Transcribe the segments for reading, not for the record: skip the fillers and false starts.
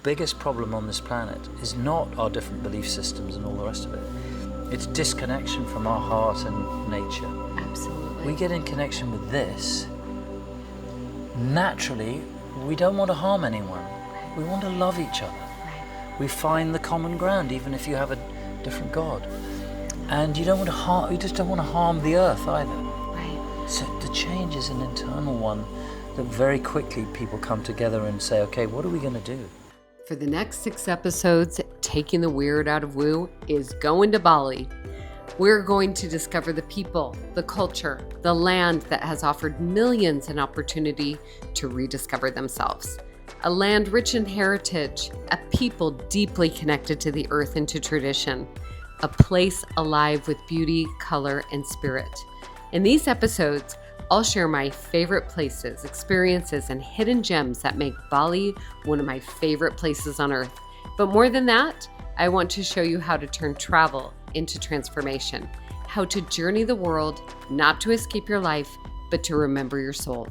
biggest problem on this planet is not our different belief systems and all the rest of it. It's disconnection from our heart and nature. Absolutely. We get in connection with this. Naturally, we don't want to harm anyone. We want to love each other. We find the common ground, even if you have a different God. And you don't want to harm, you just don't want to harm the earth either. Right. So the change is an internal one that very quickly people come together and say, okay, what are we going to do? For the next 6 episodes, Taking the Weird Out of Woo is going to Bali. We're going to discover the people, the culture, the land that has offered millions an opportunity to rediscover themselves. A land rich in heritage, a people deeply connected to the earth and to tradition, a place alive with beauty, color, and spirit. In these episodes, I'll share my favorite places, experiences, and hidden gems that make Bali one of my favorite places on earth. But more than that, I want to show you how to turn travel into transformation, how to journey the world, not to escape your life, but to remember your soul.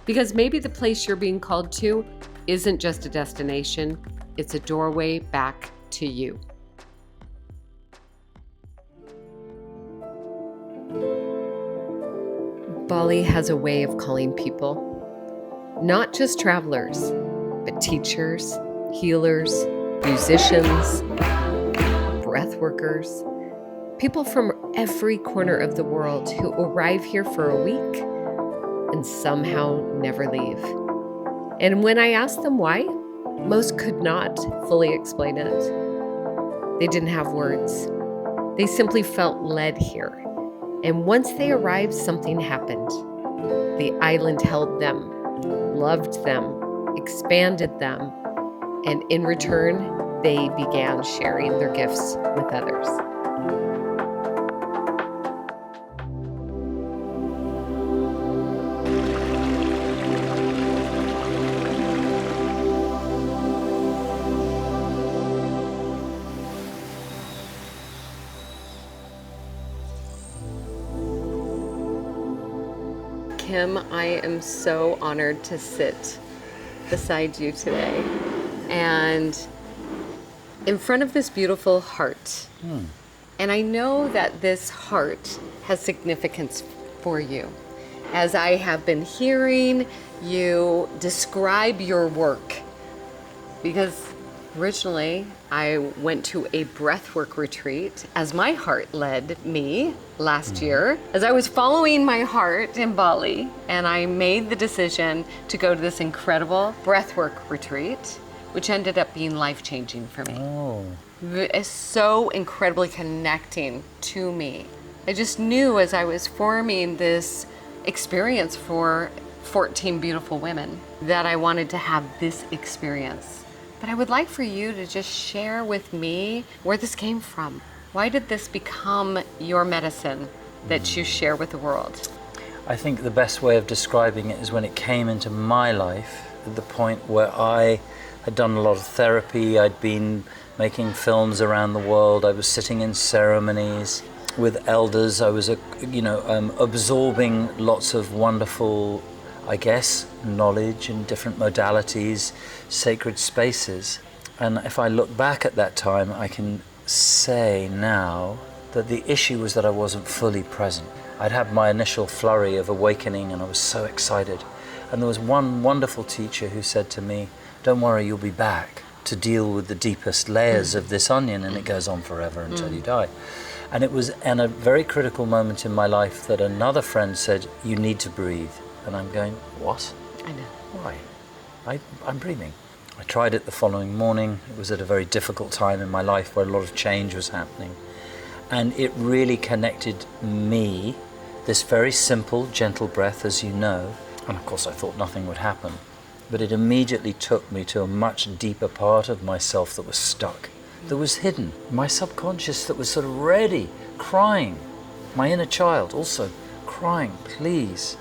Because maybe the place you're being called to isn't just a destination, it's a doorway back to you. Bali has a way of calling people, not just travelers, but teachers, healers, musicians, breath workers, people from every corner of the world who arrive here for a week and somehow never leave. And when I asked them why, most could not fully explain it. They didn't have words. They simply felt led here. And once they arrived, something happened. The island held them, loved them, expanded them, and in return, they began sharing their gifts with others. Kim, I am so honored to sit beside you today and in front of this beautiful heart. And I know that this heart has significance for you. As I have been hearing you describe your work, because originally I went to a breathwork retreat as my heart led me last year, as I was following my heart in Bali, and I made the decision to go to this incredible breathwork retreat, which ended up being life-changing for me. Oh. It's so incredibly connecting to me. I just knew as I was forming this experience for 14 beautiful women that I wanted to have this experience. But I would like for you to just share with me where this came from. Why did this become your medicine that you share with the world? I think the best way of describing it is when it came into my life, at the point where I had done a lot of therapy, I'd been making films around the world, I was sitting in ceremonies with elders, I was absorbing lots of wonderful, I guess, knowledge in different modalities, sacred spaces. And if I look back at that time, I can say now that the issue was that I wasn't fully present. I'd had my initial flurry of awakening and I was so excited. And there was one wonderful teacher who said to me, don't worry, you'll be back to deal with the deepest layers of this onion, and it goes on forever until you die. And it was in a very critical moment in my life that another friend said, you need to breathe. And I'm going, what? I know. Why? I'm breathing. I tried it the following morning. It was at a very difficult time in my life where a lot of change was happening. And it really connected me, this very simple, gentle breath, as you know. And of course, I thought nothing would happen. But it immediately took me to a much deeper part of myself that was stuck, that was hidden. My subconscious that was sort of ready, crying. My inner child also crying, please,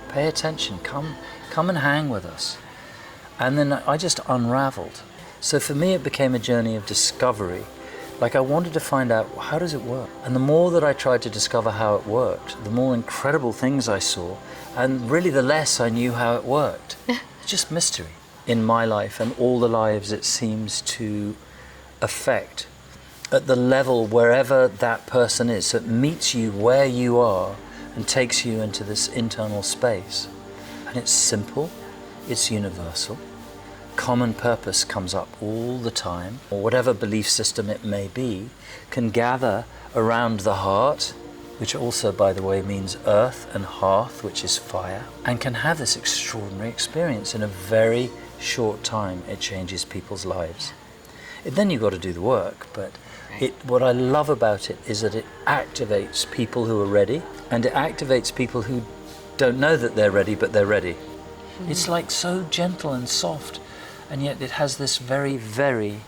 pay attention, come and hang with us. And then I just unraveled. So for me, it became a journey of discovery. Like I wanted to find out, how does it work? And the more that I tried to discover how it worked, the more incredible things I saw, and really the less I knew how it worked. It's just mystery. in my life and all the lives it seems to affect at the level wherever that person is. So it meets you where you are and takes you into this internal space. And it's simple, it's universal. Common purpose comes up all the time, or whatever belief system it may be, can gather around the heart, which also, by the way, means earth, and hearth, which is fire, and can have this extraordinary experience. In a very short time, it changes people's lives. Then you've got to do the work, but what I love about it is that it activates people who are ready, and it activates people who don't know that they're ready, but they're ready. Mm-hmm. It's like so gentle and soft, and yet it has this very, very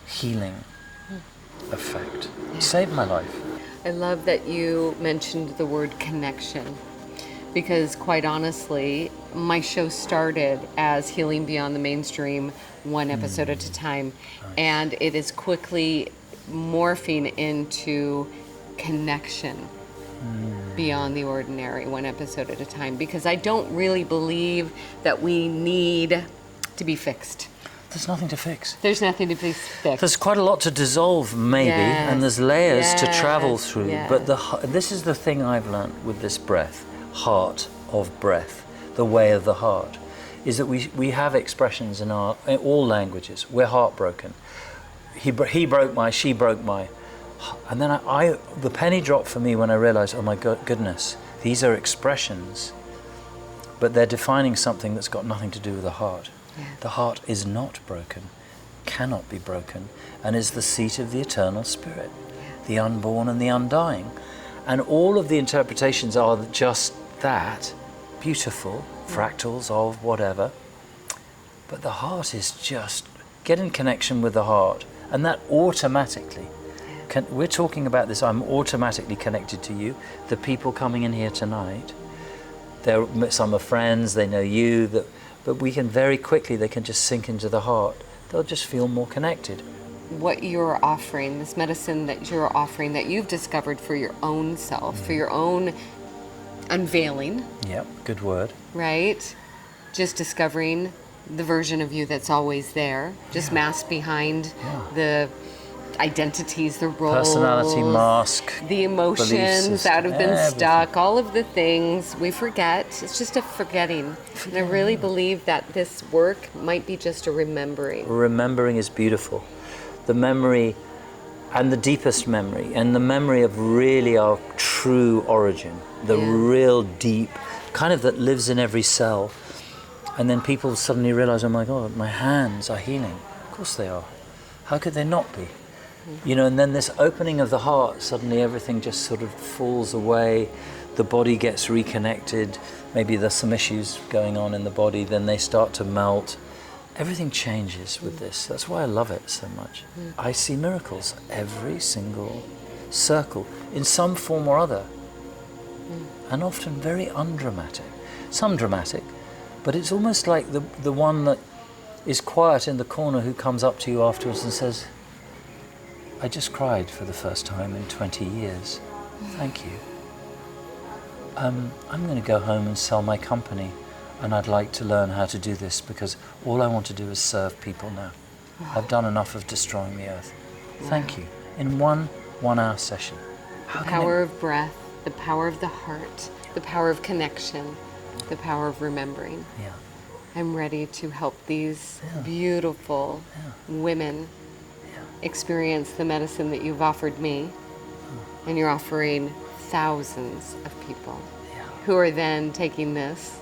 healing effect. It saved my life. I love that you mentioned the word connection, because quite honestly, my show started as Healing Beyond the Mainstream, one episode at a time, and it is quickly morphing into connection beyond the ordinary, one episode at a time, because I don't really believe that we need to be fixed. There's nothing to fix. There's nothing to be fixed. There's quite a lot to dissolve, maybe, Yes. and there's layers to Yes. travel through. Yes. But this is the thing I've learnt with this breath, heart of breath, the way of the heart, is that we have expressions in all languages. We're heartbroken. He broke my, she broke my. And then the penny dropped for me when I realized, oh my goodness, these are expressions, but they're defining something that's got nothing to do with the heart. Yeah. The heart is not broken, cannot be broken, and is the seat of the eternal spirit, the unborn and the undying. And all of the interpretations are just that, beautiful, fractals of whatever. But the heart is just, get in connection with the heart, and that automatically, we're talking about this, I'm automatically connected to you. The people coming in here tonight, some are friends, they know you, but we can very quickly, they can just sink into the heart. They'll just feel more connected. What you're offering, this medicine that you're offering, that you've discovered for your own self, for your own unveiling. Yep, good word. Right? Just discovering the version of you that's always there, just masked behind the identities, the roles, personality mask, the emotions that have been stuck, all of the things we forget. It's just a forgetting. And I really believe that this work might be just a remembering. Remembering is beautiful. The memory, and the deepest memory, and the memory of really our true origin, the real deep, kind of that lives in every cell. And then people suddenly realize, oh my God, my hands are healing. Of course they are. How could they not be? You know, and then this opening of the heart, suddenly everything just sort of falls away. The body gets reconnected. Maybe there's some issues going on in the body, then they start to melt. Everything changes with this. That's why I love it so much. I see miracles every single circle, in some form or other. And often very undramatic. Some dramatic, but it's almost like the one that is quiet in the corner who comes up to you afterwards and says, I just cried for the first time in 20 years. Thank you. I'm going to go home and sell my company, and I'd like to learn how to do this because all I want to do is serve people now. I've done enough of destroying the earth. Thank you. In one 1-hour session. The power of breath, the power of the heart, the power of connection, the power of remembering. Yeah. I'm ready to help these beautiful women experience the medicine that you've offered me, and you're offering thousands of people who are then taking this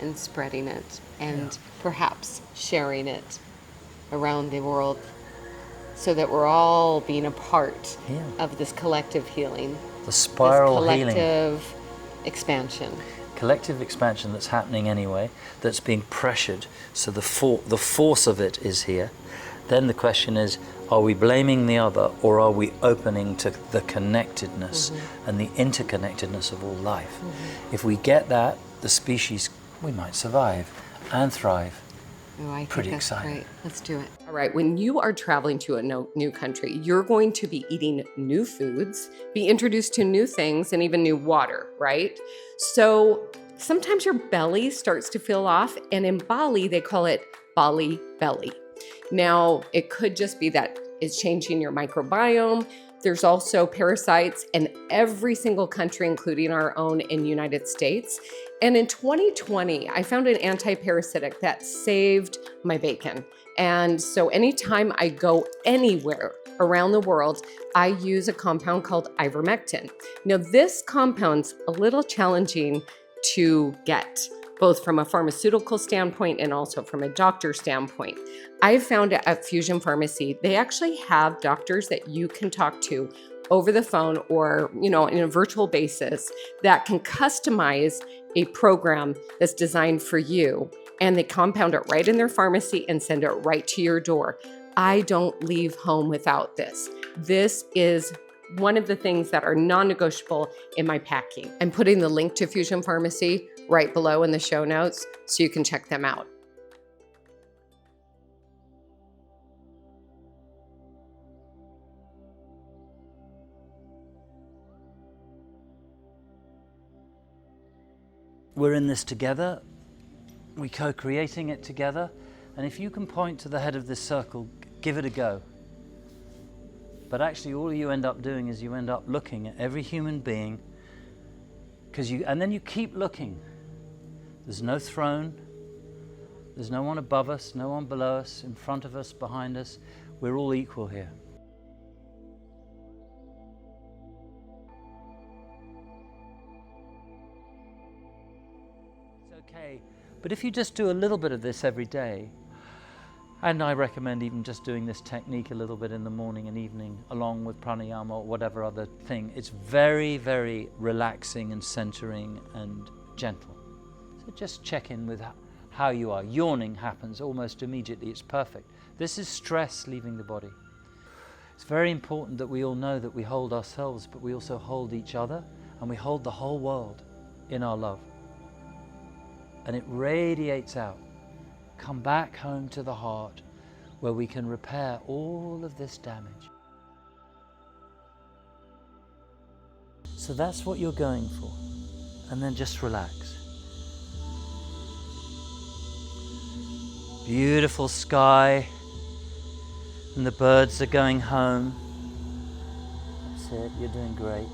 and spreading it and perhaps sharing it around the world, so that we're all being a part of this collective healing, the spiral this healing, collective expansion. Collective expansion that's happening anyway, that's being pressured, so the force of it is here. Then the question is, are we blaming the other, or are we opening to the connectedness and the interconnectedness of all life? If we get that, the species, we might survive and thrive. Oh, I think Pretty that's exciting. great. Let's do it. All right, when you are traveling to a new country, you're going to be eating new foods, be introduced to new things, and even new water, right? So sometimes your belly starts to feel off, and in Bali, they call it Bali belly. Now, it could just be that it's changing your microbiome. There's also parasites in every single country, including our own in the United States. And in 2020, I found an anti-parasitic that saved my bacon. And so anytime I go anywhere around the world, I use a compound called ivermectin. Now, this compound's a little challenging to get, both from a pharmaceutical standpoint and also from a doctor standpoint. I've found at Fusion Pharmacy, they actually have doctors that you can talk to over the phone or, in a virtual basis that can customize a program that's designed for you, and they compound it right in their pharmacy and send it right to your door. I don't leave home without this. This is one of the things that are non-negotiable in my packing. I'm putting the link to Fusion Pharmacy right below in the show notes so you can check them out. We're in this together, we're co-creating it together, and if you can point to the head of this circle, give it a go. But actually all you end up doing is you end up looking at every human being, and then you keep looking. There's no throne, there's no one above us, no one below us, in front of us, behind us. We're all equal here. Okay, but if you just do a little bit of this every day, and I recommend even just doing this technique a little bit in the morning and evening, along with pranayama or whatever other thing, it's very, very relaxing and centering and gentle. So just check in with how you are. Yawning happens almost immediately, it's perfect. This is stress leaving the body. It's very important that we all know that we hold ourselves, but we also hold each other, and we hold the whole world in our love. And it radiates out. Come back home to the heart where we can repair all of this damage. So that's what you're going for. And then just relax. Beautiful sky, and the birds are going home. That's it, you're doing great.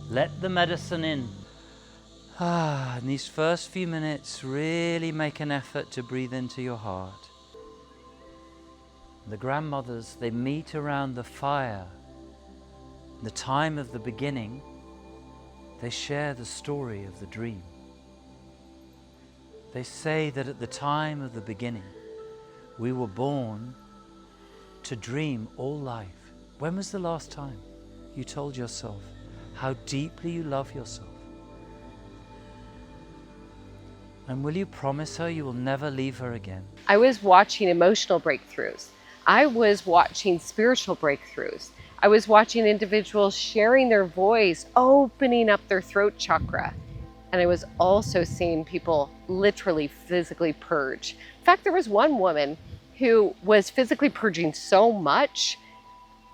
Let the medicine in. In these first few minutes, really make an effort to breathe into your heart. The grandmothers, they meet around the fire. In the time of the beginning, they share the story of the dream. They say that at the time of the beginning, we were born to dream all life. When was the last time you told yourself how deeply you love yourself? And will you promise her you will never leave her again? I was watching emotional breakthroughs. I was watching spiritual breakthroughs. I was watching individuals sharing their voice, opening up their throat chakra. And I was also seeing people literally physically purge. In fact, there was one woman who was physically purging so much,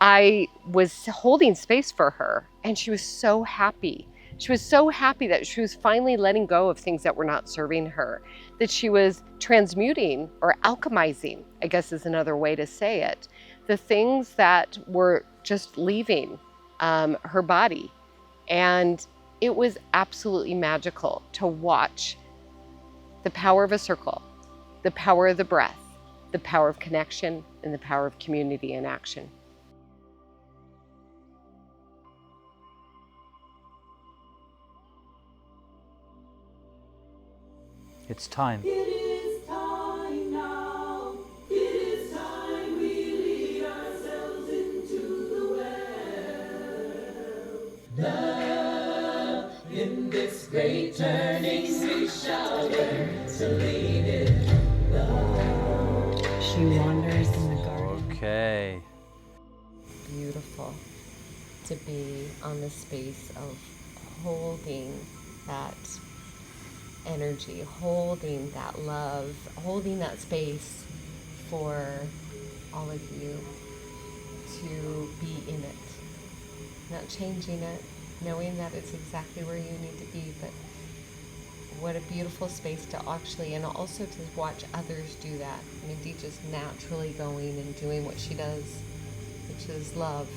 I was holding space for her, and she was so happy. She was so happy that she was finally letting go of things that were not serving her, that she was transmuting or alchemizing, I guess is another way to say it, the things that were just leaving her body. And it was absolutely magical to watch the power of a circle, the power of the breath, the power of connection, and the power of community in action. It's time. It is time now. It is time we lead ourselves into the well. Love in this great turning, we shall learn to lead it. Love. She wanders in the garden. Okay. Beautiful to be on the space of holding that energy, holding that love, holding that space for all of you to be in it not changing it, knowing that it's exactly where you need to be. But what a beautiful space to actually, and also to watch others do that. Mindy just naturally going and doing what she does, which is love.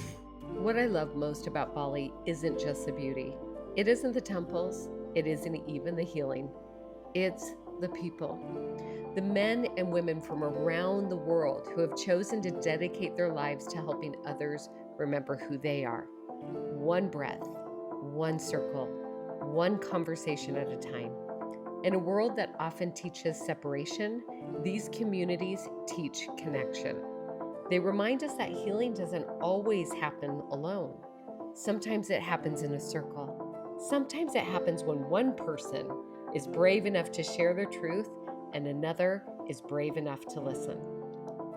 What I love most about Bali isn't just the beauty. It isn't the temples. It isn't even the healing. It's the people. The men and women from around the world who have chosen to dedicate their lives to helping others remember who they are. One breath, one circle, one conversation at a time. In a world that often teaches separation, these communities teach connection. They remind us that healing doesn't always happen alone. Sometimes it happens in a circle. Sometimes it happens when one person is brave enough to share their truth and another is brave enough to listen.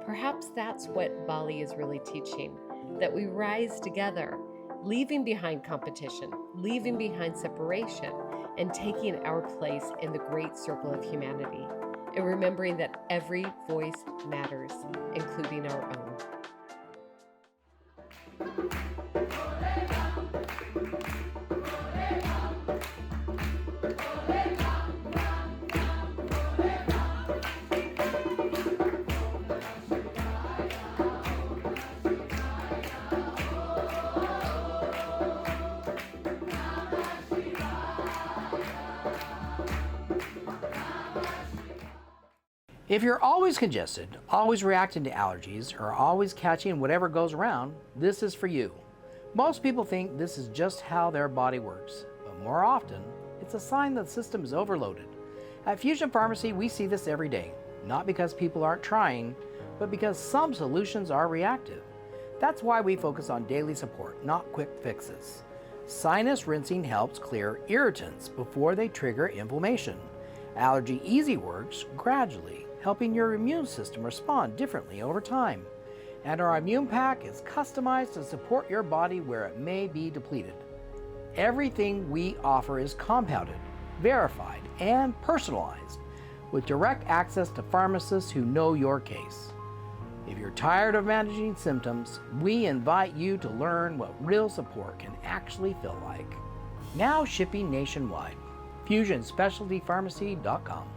Perhaps that's what Bali is really teaching, that we rise together, leaving behind competition, leaving behind separation, and taking our place in the great circle of humanity, and remembering that every voice matters, including our own. If you're always congested, always reacting to allergies, or always catching whatever goes around, this is for you. Most people think this is just how their body works, but more often, it's a sign that the system is overloaded. At Fusion Pharmacy, we see this every day, not because people aren't trying, but because some solutions are reactive. That's why we focus on daily support, not quick fixes. Sinus rinsing helps clear irritants before they trigger inflammation. Allergy Easy works gradually, helping your immune system respond differently over time. And our immune pack is customized to support your body where it may be depleted. Everything we offer is compounded, verified, and personalized, with direct access to pharmacists who know your case. If you're tired of managing symptoms, we invite you to learn what real support can actually feel like. Now shipping nationwide. FusionSpecialtyPharmacy.com.